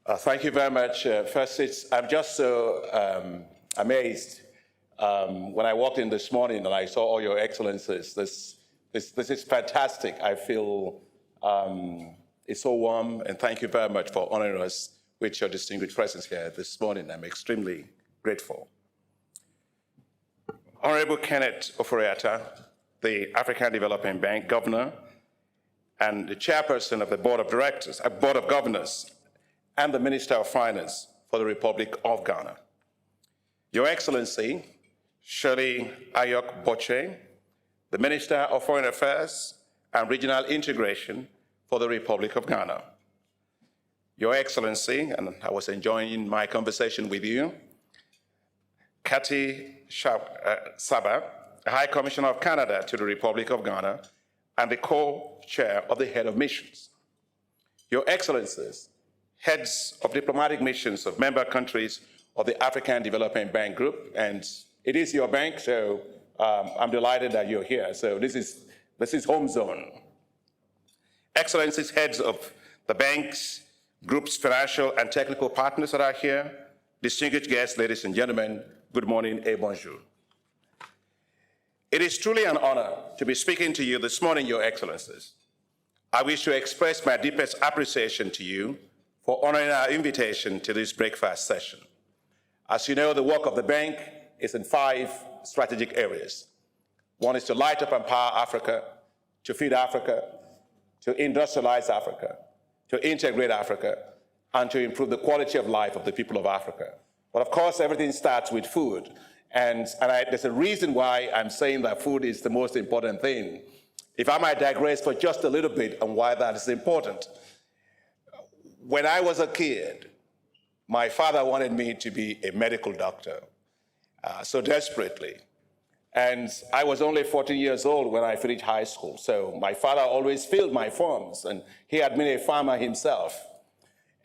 Thank you very much. First, I'm just so amazed when I walked in this morning and I saw all your excellencies. This is fantastic. I feel it's so warm, and thank you very much for honoring us with your distinguished presence here this morning. I'm extremely grateful. Honorable Kenneth Ofori-Atta, the African Development Bank Governor and the Chairperson of the Board of Governors, and the Minister of Finance for the Republic of Ghana. Your Excellency, Shirley Ayok Boche, the Minister of Foreign Affairs and Regional Integration for the Republic of Ghana. Your Excellency, and I was enjoying my conversation with you, Kati Saba, High Commissioner of Canada to the Republic of Ghana and the co-chair of the Head of Missions. Your Excellencies, heads of diplomatic missions of member countries of the African Development Bank Group, and it is your bank, so I'm delighted that you're here. So this is home zone. Excellencies, heads of the bank's group's financial and technical partners that are here, distinguished guests, ladies and gentlemen, good morning et bonjour. It is truly an honor to be speaking to you this morning, Your Excellencies. I wish to express my deepest appreciation to you for honoring our invitation to this breakfast session. As you know, the work of the bank is in 5 strategic areas. One is to light up and empower Africa, to feed Africa, to industrialize Africa, to integrate Africa, and to improve the quality of life of the people of Africa. But of course, everything starts with food. And there's a reason why I'm saying that food is the most important thing. If I might digress for just a little bit on why that is important. When I was a kid, my father wanted me to be a medical doctor, so desperately. And I was only 14 years old when I finished high school. So my father always filled my forms, and he had been a farmer himself.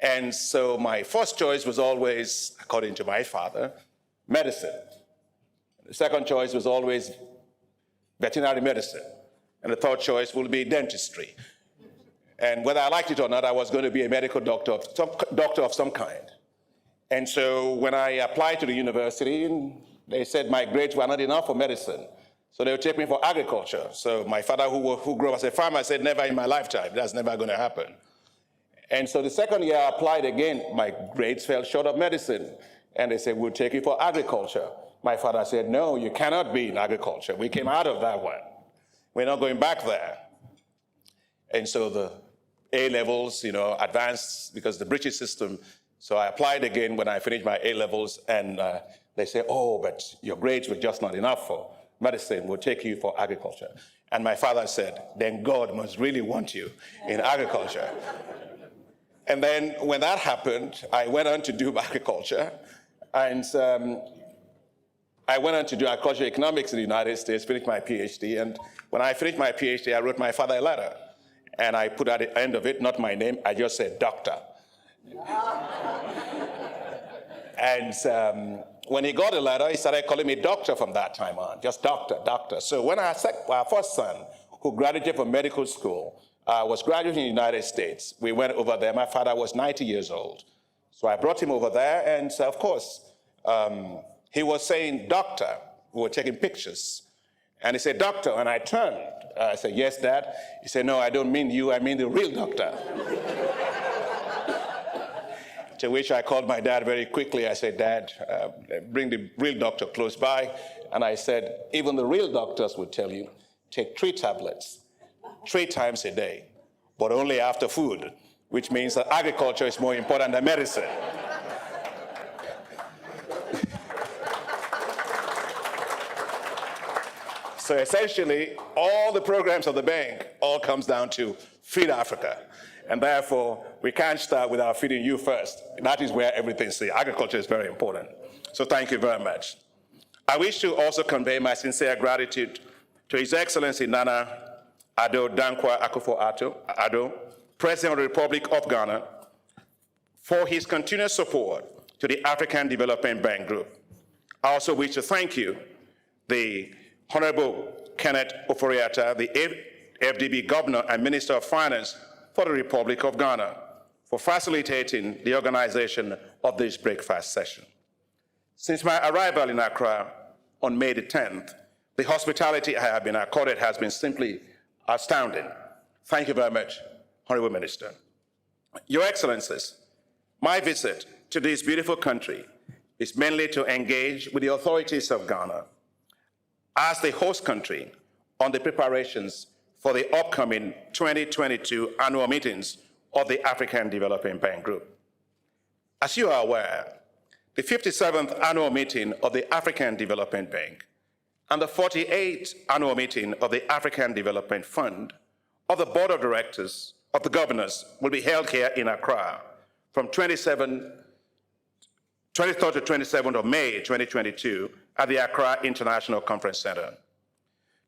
And so my first choice was always, according to my father, medicine. The second choice was always veterinary medicine. And the third choice will be dentistry. And whether I liked it or not, I was going to be a medical doctor of some kind. And so when I applied to the university, they said my grades were not enough for medicine. So they would take me for agriculture. So my father, who grew up as a farmer, said, never in my lifetime. That's never going to happen. And so the second year I applied again, my grades fell short of medicine. And they said, we'll take you for agriculture. My father said, no, you cannot be in agriculture. We came out of that one. We're not going back there. And so the A-levels, advanced, because the British system. So I applied again when I finished my A-levels, and they say, oh, but your grades were just not enough for medicine. We'll take you for agriculture. And my father said, then God must really want you in agriculture. And then when that happened, I went on to do agriculture. And I went on to do agricultural economics in the United States, finished my PhD. And when I finished my PhD, I wrote my father a letter. And I put at the end of it, not my name, I just said doctor. And when he got the letter, he started calling me doctor from that time on, just doctor, doctor. So when our first son, who graduated from medical school, was graduating in the United States, we went over there. My father was 90 years old. So I brought him over there, and of course, he was saying doctor. We were taking pictures. And he said, doctor, and I turned. I said, yes, Dad. He said, no, I don't mean you, I mean the real doctor. To which I called my dad very quickly. I said, Dad, bring the real doctor close by. And I said, even the real doctors would tell you, take 3 tablets, 3 times a day, but only after food, which means that agriculture is more important than medicine. So essentially, all the programs of the bank all comes down to feed Africa. And therefore, we can't start without feeding you first. That is where everything is. Agriculture is very important. So thank you very much. I wish to also convey my sincere gratitude to His Excellency Nana Addo Dankwa Akufo-Addo, President of the Republic of Ghana, for his continuous support to the African Development Bank Group. I also wish to thank you, the Honorable Kenneth Ofori-Atta, the FDB Governor and Minister of Finance for the Republic of Ghana, for facilitating the organization of this breakfast session. Since my arrival in Accra on May the 10th, the hospitality I have been accorded has been simply astounding. Thank you very much, Honorable Minister. Your Excellencies, my visit to this beautiful country is mainly to engage with the authorities of Ghana as the host country on the preparations for the upcoming 2022 annual meetings of the African Development Bank Group. As you are aware, the 57th annual meeting of the African Development Bank and the 48th annual meeting of the African Development Fund of the Board of Directors of the Governors will be held here in Accra from 23rd to 27th of May 2022 at the Accra International Conference Center.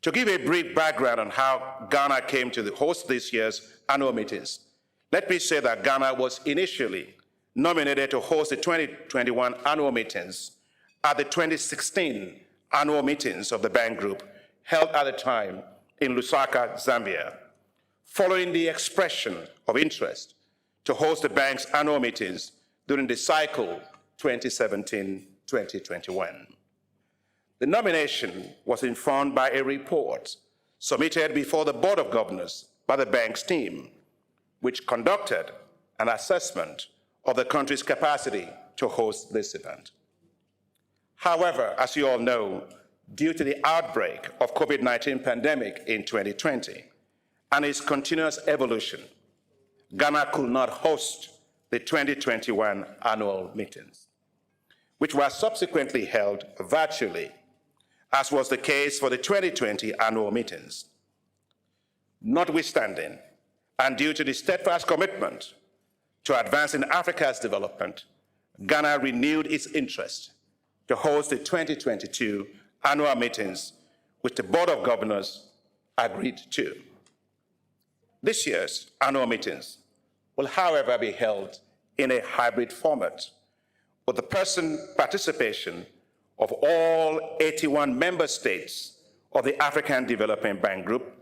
To give a brief background on how Ghana came to host this year's annual meetings, let me say that Ghana was initially nominated to host the 2021 annual meetings at the 2016 annual meetings of the Bank Group held at the time in Lusaka, Zambia, following the expression of interest to host the bank's annual meetings during the cycle 2017-2021. The nomination was informed by a report submitted before the Board of Governors by the bank's team, which conducted an assessment of the country's capacity to host this event. However, as you all know, due to the outbreak of COVID-19 pandemic in 2020 and its continuous evolution, Ghana could not host the 2021 annual meetings, which were subsequently held virtually, as was the case for the 2020 annual meetings. Notwithstanding, and due to the steadfast commitment to advancing Africa's development, Ghana renewed its interest to host the 2022 annual meetings, which the Board of Governors agreed to. This year's annual meetings will, however, be held in a hybrid format, with the participation of all 81 member states of the African Development Bank Group,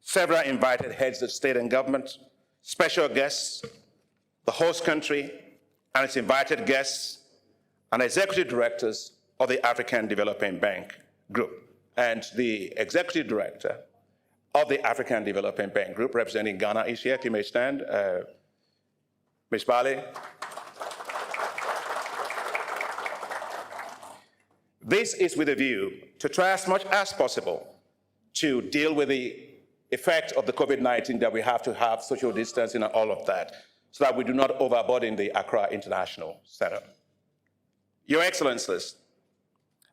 several invited heads of state and government, special guests, the host country and its invited guests, and executive directors of the African Development Bank Group. And the executive director of the African Development Bank Group representing Ghana is here. You may stand. Ms. Bali. This is with a view to try as much as possible to deal with the effect of the COVID-19, that we have to have social distancing and all of that, so that we do not overburden the Accra International Center. Your Excellencies,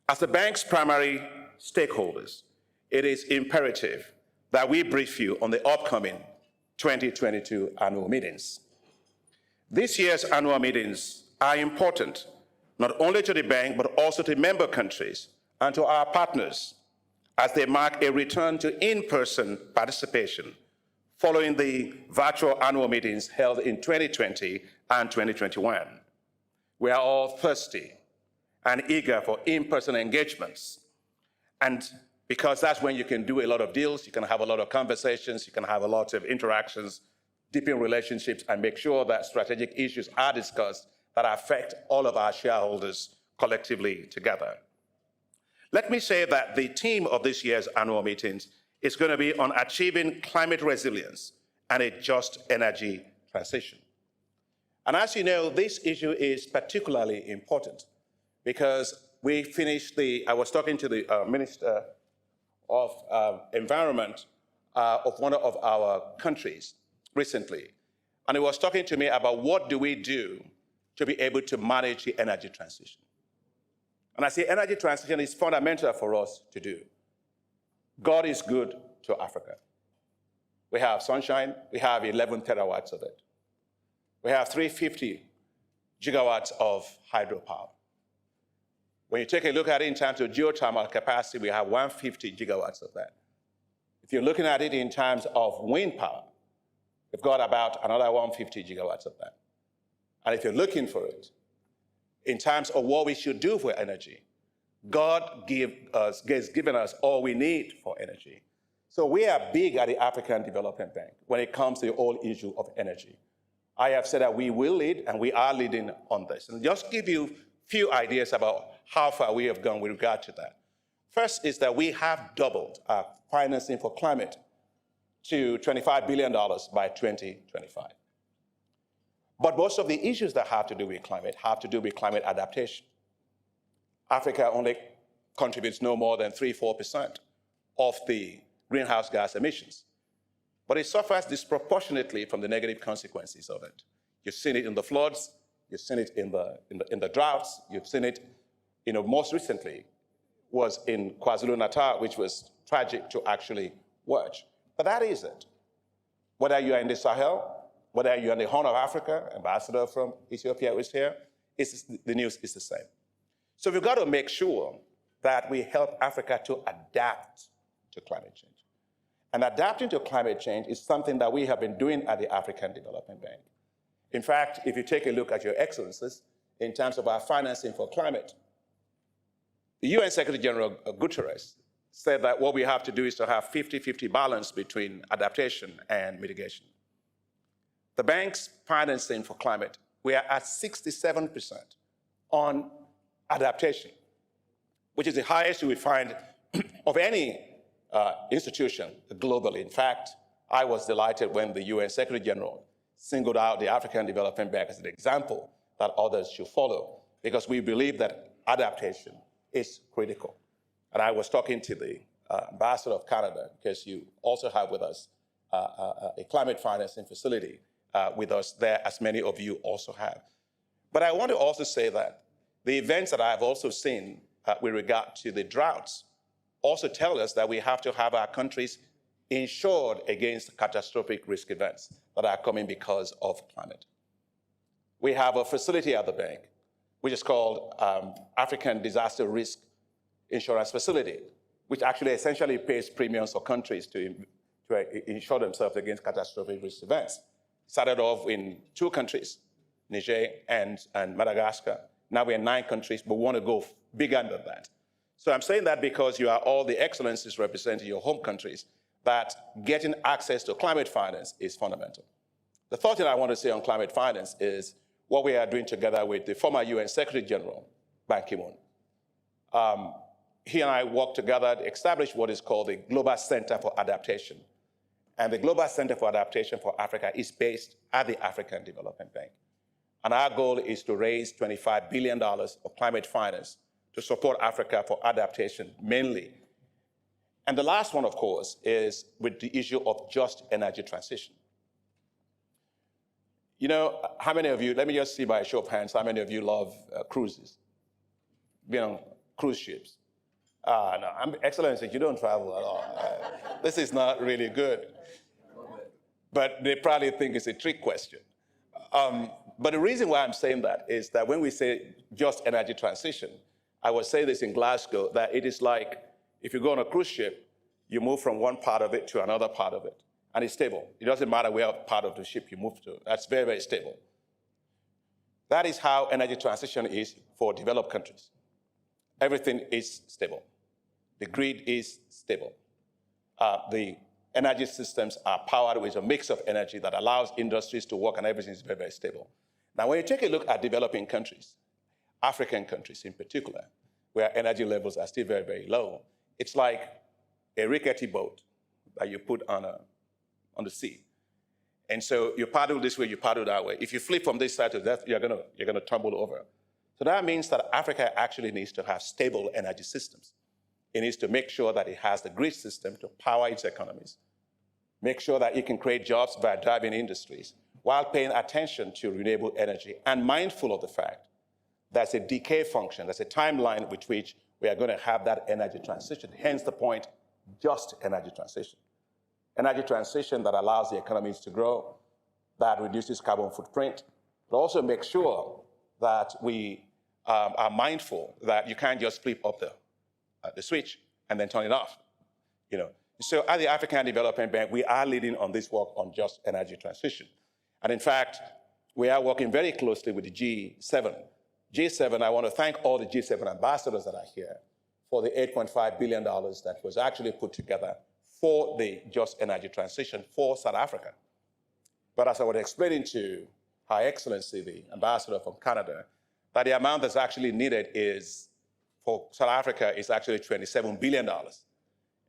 as the bank's primary stakeholders, it is imperative that we brief you on the upcoming 2022 annual meetings. This year's annual meetings are important, not only to the bank, but also to member countries and to our partners, as they mark a return to in-person participation following the virtual annual meetings held in 2020 and 2021. We are all thirsty and eager for in-person engagements. And because that's when you can do a lot of deals, you can have a lot of conversations, you can have a lot of interactions, deepen relationships, and make sure that strategic issues are discussed that affect all of our shareholders collectively together. Let me say that the theme of this year's annual meetings is going to be on achieving climate resilience and a just energy transition. And as you know, this issue is particularly important because we finished I was talking to the Minister of Environment of one of our countries recently, and he was talking to me about what do we do to be able to manage the energy transition. And I say energy transition is fundamental for us to do. God is good to Africa. We have sunshine, we have 11 terawatts of it. We have 350 gigawatts of hydropower. When you take a look at it in terms of geothermal capacity, we have 150 gigawatts of that. If you're looking at it in terms of wind power, we've got about another 150 gigawatts of that. And if you're looking for it, in terms of what we should do for energy, God has given us all we need for energy. So we are big at the African Development Bank when it comes to the whole issue of energy. I have said that we will lead, and we are leading on this. And just give you a few ideas about how far we have gone with regard to that. First is that we have doubled our financing for climate to $25 billion by 2025. But most of the issues that have to do with climate have to do with climate adaptation. Africa only contributes no more than 3-4% of the greenhouse gas emissions. But it suffers disproportionately from the negative consequences of it. You've seen it in the floods, you've seen it in the droughts, you've seen it, most recently was in KwaZulu-Natal, which was tragic to actually watch. But that is it. Whether you are in the Sahel, whether you're in the Horn of Africa, ambassador from Ethiopia is here, the news is the same. So we've got to make sure that we help Africa to adapt to climate change. And adapting to climate change is something that we have been doing at the African Development Bank. In fact, if you take a look at your excellencies, in terms of our financing for climate, the UN Secretary General Guterres said that what we have to do is to have 50-50 balance between adaptation and mitigation. The bank's financing for climate, we are at 67% on adaptation, which is the highest you would find of any institution globally. In fact, I was delighted when the UN Secretary General singled out the African Development Bank as an example that others should follow, because we believe that adaptation is critical. And I was talking to the ambassador of Canada, because you also have with us a climate financing facility with us there, as many of you also have. But I want to also say that the events that I've also seen with regard to the droughts also tell us that we have to have our countries insured against catastrophic risk events that are coming because of climate. We have a facility at the bank, which is called African Disaster Risk Insurance Facility, which actually essentially pays premiums for countries to insure themselves against catastrophic risk events. Started off in 2 countries, Niger and Madagascar. Now we're in 9 countries, but we want to go bigger than that. So I'm saying that because you are all the excellencies representing your home countries, that getting access to climate finance is fundamental. The third thing I want to say on climate finance is what we are doing together with the former UN Secretary General, Ban Ki-moon. He and I worked together to establish what is called the Global Center for Adaptation. And the Global Center for Adaptation for Africa is based at the African Development Bank. And our goal is to raise $25 billion of climate finance to support Africa for adaptation mainly. And the last one, of course, is with the issue of just energy transition. How many of you, let me just see by a show of hands, how many of you love cruises? Being on cruise ships? No, Excellency, you don't travel at all. This is not really good. But they probably think it's a trick question. But the reason why I'm saying that is that when we say just energy transition, I would say this in Glasgow, that it is like if you go on a cruise ship, you move from one part of it to another part of it, and it's stable. It doesn't matter where part of the ship you move to. That's very, very stable. That is how energy transition is for developed countries. Everything is stable. The grid is stable. The energy systems are powered with a mix of energy that allows industries to work, and everything is very, very stable. Now, when you take a look at developing countries, African countries in particular, where energy levels are still very, very low, it's like a rickety boat that you put on the sea. And so you paddle this way, you paddle that way. If you flip from this side to that, you're gonna tumble over. So that means that Africa actually needs to have stable energy systems. It needs to make sure that it has the grid system to power its economies, make sure that it can create jobs by driving industries, while paying attention to renewable energy and mindful of the fact that's a decay function, that's a timeline with which we are going to have that energy transition. Hence the point, just energy transition. Energy transition that allows the economies to grow, that reduces carbon footprint, but also make sure that we are mindful that you can't just flip up the switch and then turn it off. So at the African Development Bank, we are leading on this work on just energy transition. And in fact, we are working very closely with the G7. G7, I want to thank all the G7 ambassadors that are here for the $8.5 billion that was actually put together for the just energy transition for South Africa. But as I was explaining to Her Excellency, the ambassador from Canada, that the amount that's actually needed is, for South Africa, is actually $27 billion.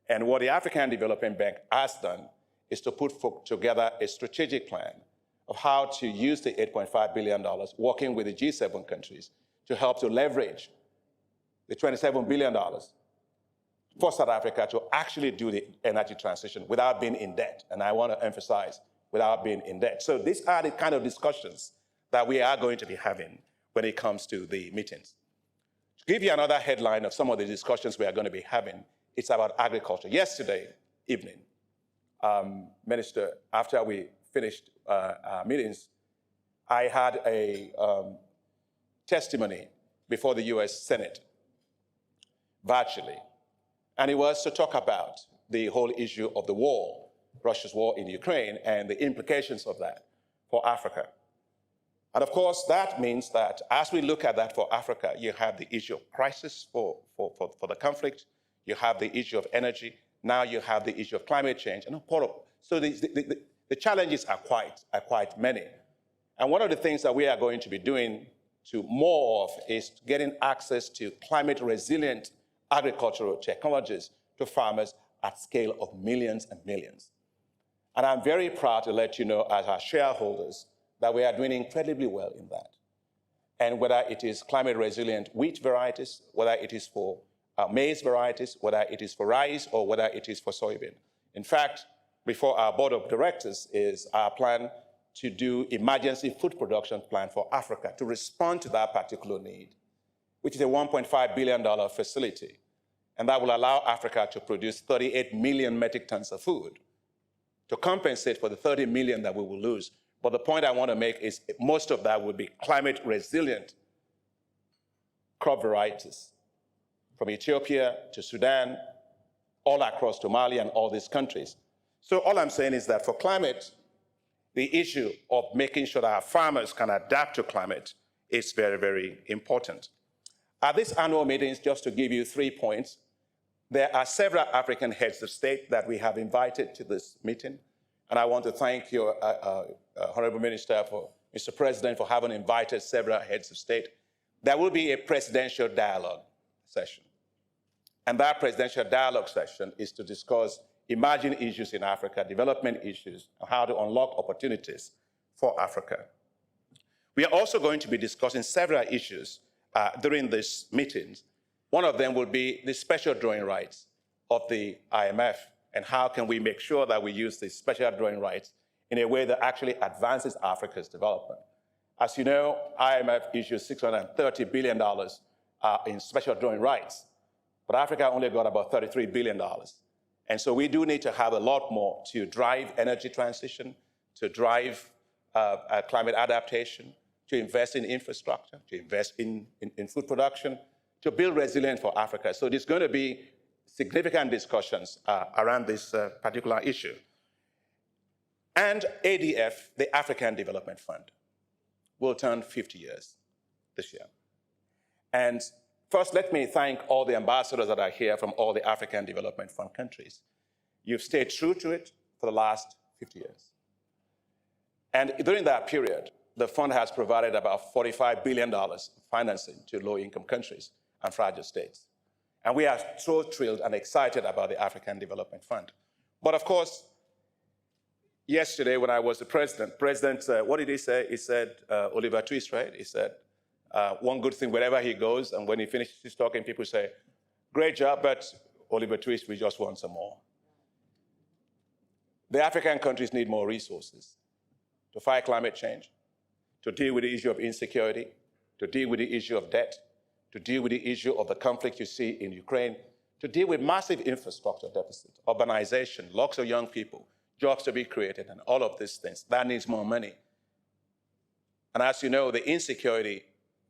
And what the African Development Bank has done is to put together a strategic plan of how to use the $8.5 billion, working with the G7 countries, to help to leverage the $27 billion for South Africa to actually do the energy transition without being in debt. And I want to emphasize, without being in debt. So these are the kind of discussions that we are going to be having when it comes to the meetings. To give you another headline of some of the discussions we are going to be having, it's about agriculture. Yesterday evening, Minister, after we finished our meetings, I had a testimony before the US Senate, virtually. And it was to talk about the whole issue of the war, Russia's war in Ukraine, and the implications of that for Africa. And of course, that means that as we look at that for Africa, you have the issue of crisis for the conflict, you have the issue of energy, now you have the issue of climate change. And so the challenges are quite many. And one of the things that we are going to be doing to more of is getting access to climate resilient agricultural technologies to farmers at scale of millions and millions. And I'm very proud to let you know, as our shareholders, that we are doing incredibly well in that. And whether it is climate resilient wheat varieties, whether it is for maize varieties, whether it is for rice, or whether it is for soybean. In fact, before our board of directors is our plan to do emergency food production plan for Africa to respond to that particular need, which is a $1.5 billion facility. And that will allow Africa to produce 38 million metric tons of food to compensate for the 30 million that we will lose. But the point I want to make is most of that will be climate resilient crop varieties from Ethiopia to Sudan, all across to Mali and all these countries. So all I'm saying is that for climate, the issue of making sure that our farmers can adapt to climate is very, very important. At this annual meetings, just to give you 3 points, there are several African heads of state that we have invited to this meeting. And I want to thank your Honorable Minister, Mr. President, for having invited several heads of state. There will be a presidential dialogue session. And that presidential dialogue session is to discuss emerging issues in Africa, development issues, and how to unlock opportunities for Africa. We are also going to be discussing several issues during these meetings. One of them will be the special drawing rights of the IMF, and how can we make sure that we use the special drawing rights in a way that actually advances Africa's development. As you know, IMF issues $630 billion in special drawing rights, but Africa only got about $33 billion. And so we do need to have a lot more to drive energy transition, to drive climate adaptation, to invest in infrastructure, to invest in food production, to build resilience for Africa. So there's going to be significant discussions around this particular issue. And ADF, the African Development Fund, will turn 50 years this year. And first, let me thank all the ambassadors that are here from all the African Development Fund countries. You've stayed true to it for the last 50 years. And during that period, the fund has provided about $45 billion financing to low-income countries and fragile states. And we are so thrilled and excited about the African Development Fund. But of course, yesterday when I was the president, what did he say? He said, Oliver Twist, right? He said, one good thing wherever he goes, and when he finishes talking, people say, great job, but Oliver Twist, we just want some more. The African countries need more resources to fight climate change, to deal with the issue of insecurity, to deal with the issue of debt, to deal with the issue of the conflict you see in Ukraine, to deal with massive infrastructure deficit, urbanization, lots of young people, jobs to be created, and all of these things. That needs more money. And as you know, the insecurity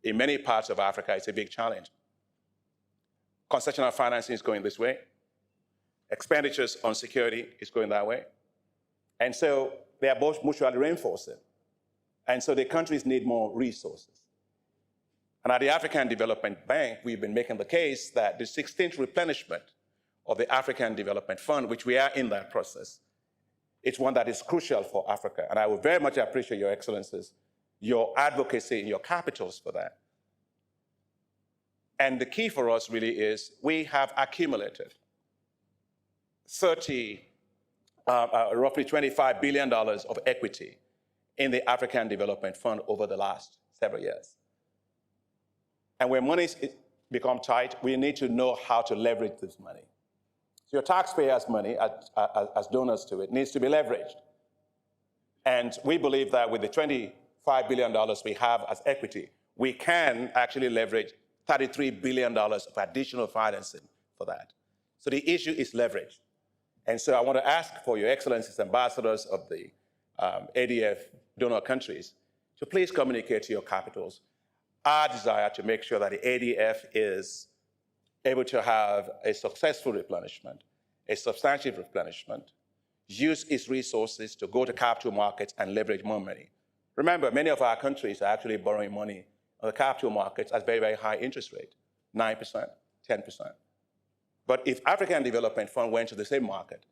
in many parts of Africa is a big challenge. Concessional financing is going this way. Expenditures on security is going that way. And so they are both mutually reinforcing. And so the countries need more resources. And at the African Development Bank, we've been making the case that the 16th replenishment of the African Development Fund, which we are in that process. It's one that is crucial for Africa, and I would very much appreciate Your Excellencies, your advocacy in your capitals for that. And the key for us really is we have accumulated roughly $25 billion of equity in the African Development Fund over the last several years. And when money's become tight, we need to know how to leverage this money. So your taxpayers' money, as donors to it, needs to be leveraged. And we believe that with the $25 billion we have as equity, we can actually leverage $33 billion of additional financing for that. So the issue is leverage. And so I want to ask for Your Excellencies, ambassadors of the ADF donor countries, to please communicate to your capitals our desire to make sure that the ADF is able to have a successful replenishment, a substantive replenishment, use its resources to go to capital markets and leverage more money. Remember, many of our countries are actually borrowing money on the capital markets at very, very high interest rate, 9%, 10%. But if African Development Fund went to the same market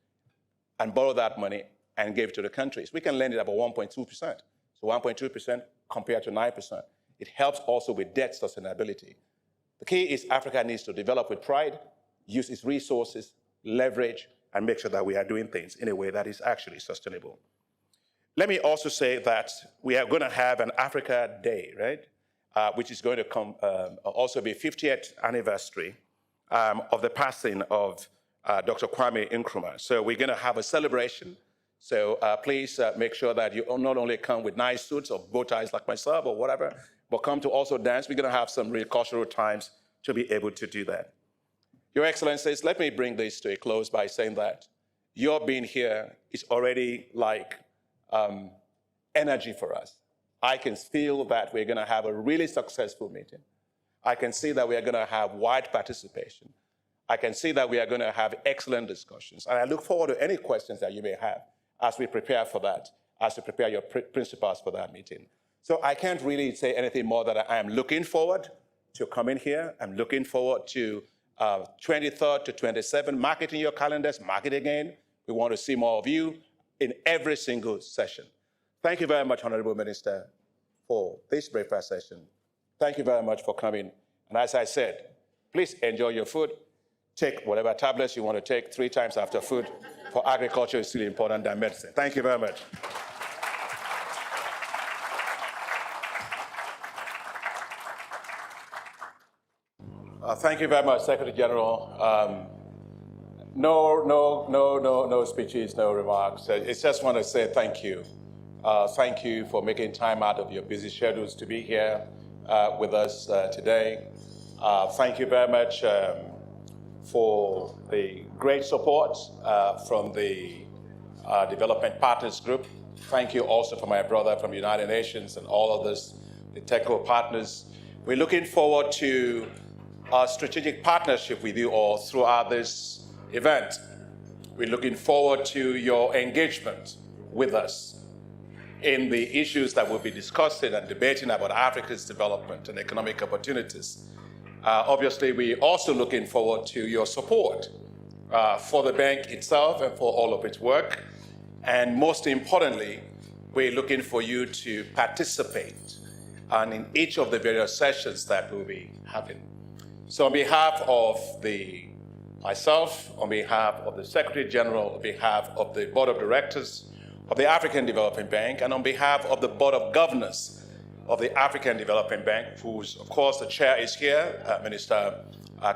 and borrowed that money and gave it to the countries, we can lend it about 1.2%. So 1.2% compared to 9%. It helps also with debt sustainability. The key is Africa needs to develop with pride, use its resources, leverage, and make sure that we are doing things in a way that is actually sustainable. Let me also say that we are going to have an Africa Day, right? Which is going to come also be 50th anniversary of the passing of Dr. Kwame Nkrumah. So we're going to have a celebration. So please make sure that you not only come with nice suits or bow ties like myself or whatever, but come to also dance. We're going to have some real cultural times to be able to do that. Your Excellencies, let me bring this to a close by saying that your being here is already like energy for us. I can feel that we're going to have a really successful meeting. I can see that we are going to have wide participation. I can see that we are going to have excellent discussions. And I look forward to any questions that you may have as we prepare for that, as we prepare your principles for that meeting. So I can't really say anything more than I am looking forward to coming here. I'm looking forward to 23rd to 27th. Mark it in your calendars, mark it again. We want to see more of you in every single session. Thank you very much, Honorable Minister, for this breakfast session. Thank you very much for coming. And as I said, please enjoy your food. Take whatever tablets you want to take 3 times after food, for agriculture is still important than medicine. Thank you very much. Thank you very much, Secretary General. No speeches, no remarks. I just want to say thank you. Thank you for making time out of your busy schedules to be here with us today. Thank you very much for the great support from the Development Partners Group. Thank you also for my brother from the United Nations and all of this, the TECO partners. We're looking forward to our strategic partnership with you all throughout this event. We're looking forward to your engagement with us in the issues that we'll be discussing and debating about Africa's development and economic opportunities. Obviously, we're also looking forward to your support for the bank itself and for all of its work. And most importantly, we're looking for you to participate in each of the various sessions that we'll be having. So on behalf of myself, on behalf of the Secretary General, on behalf of the Board of Directors of the African Development Bank, and on behalf of the Board of Governors of the African Development Bank, whose, of course, the chair is here, Minister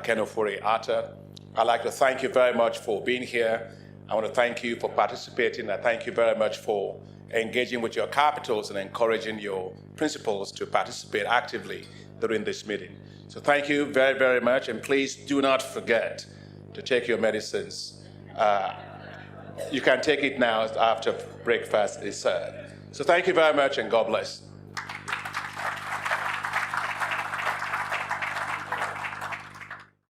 Ken Ofori-Atta, I'd like to thank you very much for being here. I want to thank you for participating. I thank you very much for engaging with your capitals and encouraging your principals to participate actively during this meeting. So thank you very, very much, and please do not forget to take your medicines. You can take it now after breakfast is served. So thank you very much, and God bless.